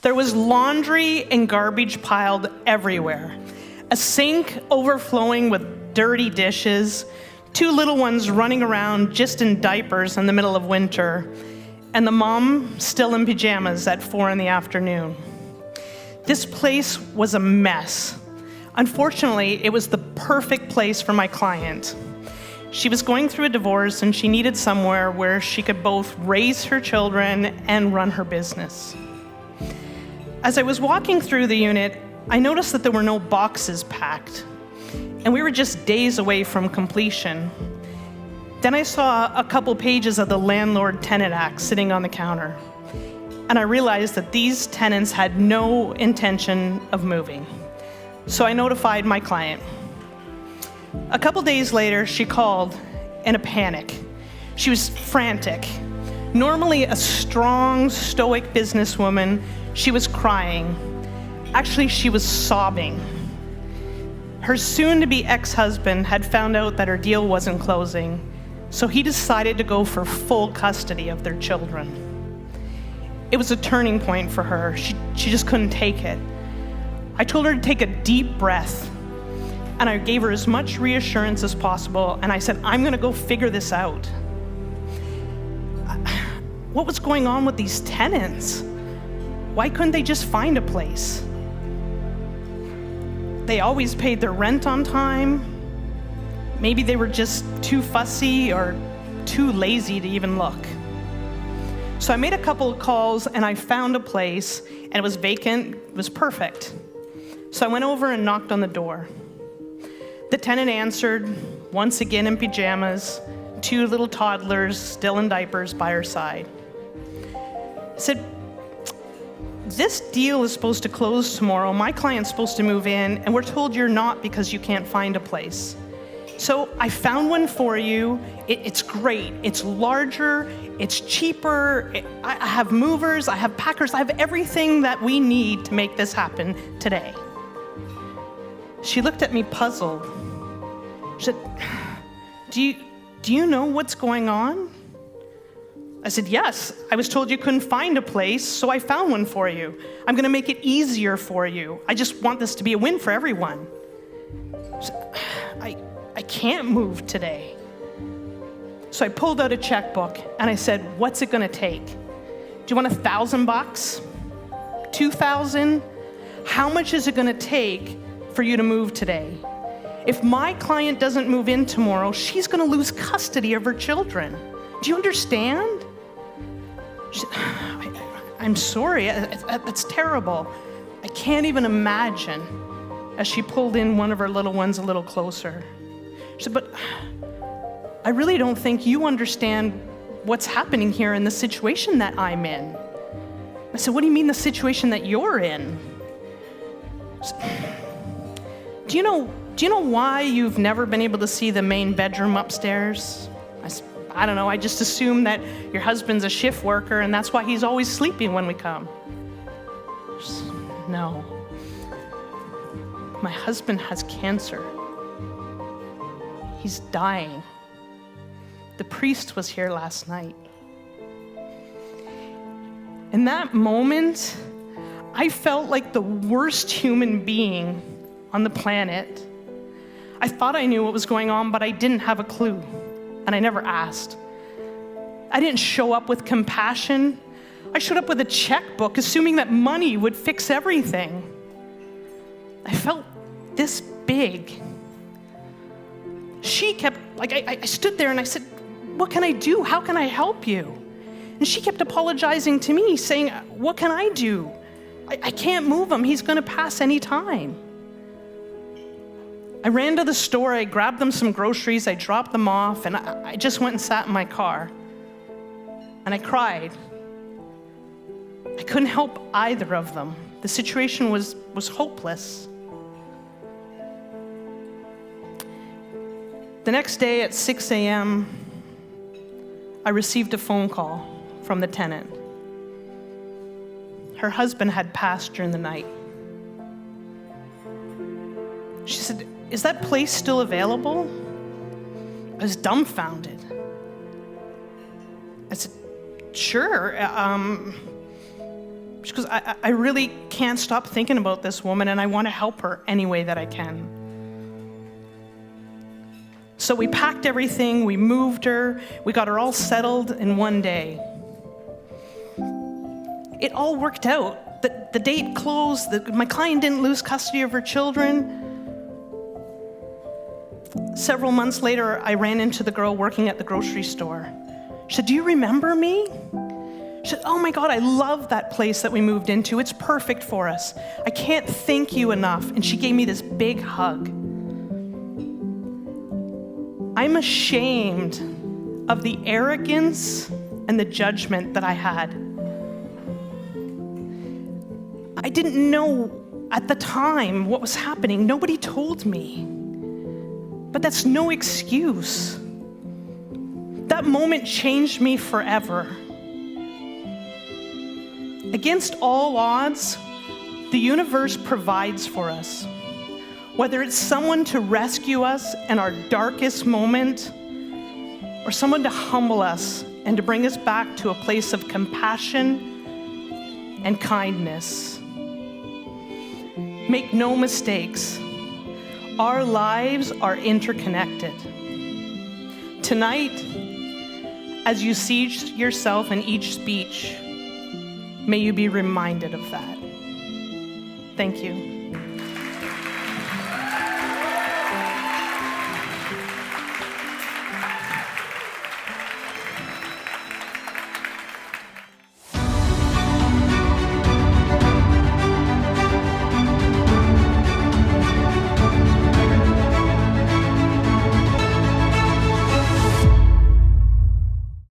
There was laundry and garbage piled everywhere. A sink overflowing with dirty dishes, 2 little ones running around just in diapers in the middle of winter, and the mom still in pajamas at 4 p.m. This place was a mess. Unfortunately, it was the perfect place for my client. She was going through a divorce and she needed somewhere where she could both raise her children and run her business. As I was walking through the unit, I noticed that there were no boxes packed, and we were just days away from completion. Then I saw a couple pages of the Landlord-Tenant Act sitting on the counter, and I realized that these tenants had no intention of moving. So I notified my client. A couple days later, she called in a panic. She was frantic. Normally a strong, stoic businesswoman, she was crying. Actually, she was sobbing. Her soon-to-be ex-husband had found out that her deal wasn't closing, so he decided to go for full custody of their children. It was a turning point for her. She just couldn't take it. I told her to take a deep breath, and I gave her as much reassurance as possible, and I said, I'm gonna go figure this out. What was going on with these tenants? Why couldn't they just find a place? They always paid their rent on time. Maybe they were just too fussy or too lazy to even look. So I made a couple of calls and I found a place, and it was vacant. It was perfect. So I went over and knocked on the door. The tenant answered, once again in pajamas, 2 little toddlers still in diapers by her side. I said, this deal is supposed to close tomorrow. My client's supposed to move in, and we're told you're not because you can't find a place. So I found one for you. It's great. It's larger. It's cheaper. I have movers. I have packers. I have everything that we need to make this happen today. She looked at me puzzled. She said, do you know what's going on? I said, yes, I was told you couldn't find a place, so I found one for you. I'm gonna make it easier for you. I just want this to be a win for everyone. She said, I can't move today. So I pulled out a checkbook and I said, what's it gonna take? Do you want $1,000? 2,000? How much is it gonna take for you to move today? If my client doesn't move in tomorrow, she's gonna lose custody of her children. Do you understand? I'm sorry, that's terrible. I can't even imagine, as she pulled in one of her little ones a little closer. She said, but I really don't think you understand what's happening here in the situation that I'm in. I said, what do you mean the situation that you're in? She said, do you know why you've never been able to see the main bedroom upstairs? I said, I don't know, I just assume that your husband's a shift worker and that's why he's always sleeping when we come. She said, no. My husband has cancer. He's dying. The priest was here last night. In that moment, I felt like the worst human being on the planet. I thought I knew what was going on, but I didn't have a clue, and I never asked. I didn't show up with compassion. I showed up with a checkbook, assuming that money would fix everything. I felt this big. She kept, I stood there and I said, what can I do? How can I help you? And she kept apologizing to me, saying, what can I do? I can't move him. He's gonna pass any time. I ran to the store, I grabbed them some groceries, I dropped them off, and I just went and sat in my car. And I cried. I couldn't help either of them. The situation was hopeless. The next day at 6 a.m., I received a phone call from the tenant. Her husband had passed during the night. She said, is that place still available? I was dumbfounded. I said, sure. She goes, I really can't stop thinking about this woman, and I want to help her any way that I can. So we packed everything, we moved her, we got her all settled in one day. It all worked out. The date closed, my client didn't lose custody of her children. Several months later, I ran into the girl working at the grocery store. She said, "Do you remember me?" She said, "Oh my God, I love that place that we moved into. It's perfect for us. I can't thank you enough." And she gave me this big hug. I'm ashamed of the arrogance and the judgment that I had. I didn't know at the time what was happening. Nobody told me. But that's no excuse. That moment changed me forever. Against all odds, the universe provides for us. Whether it's someone to rescue us in our darkest moment, or someone to humble us and to bring us back to a place of compassion and kindness. Make no mistakes, our lives are interconnected. Tonight, as you see yourself in each speech, may you be reminded of that. Thank you.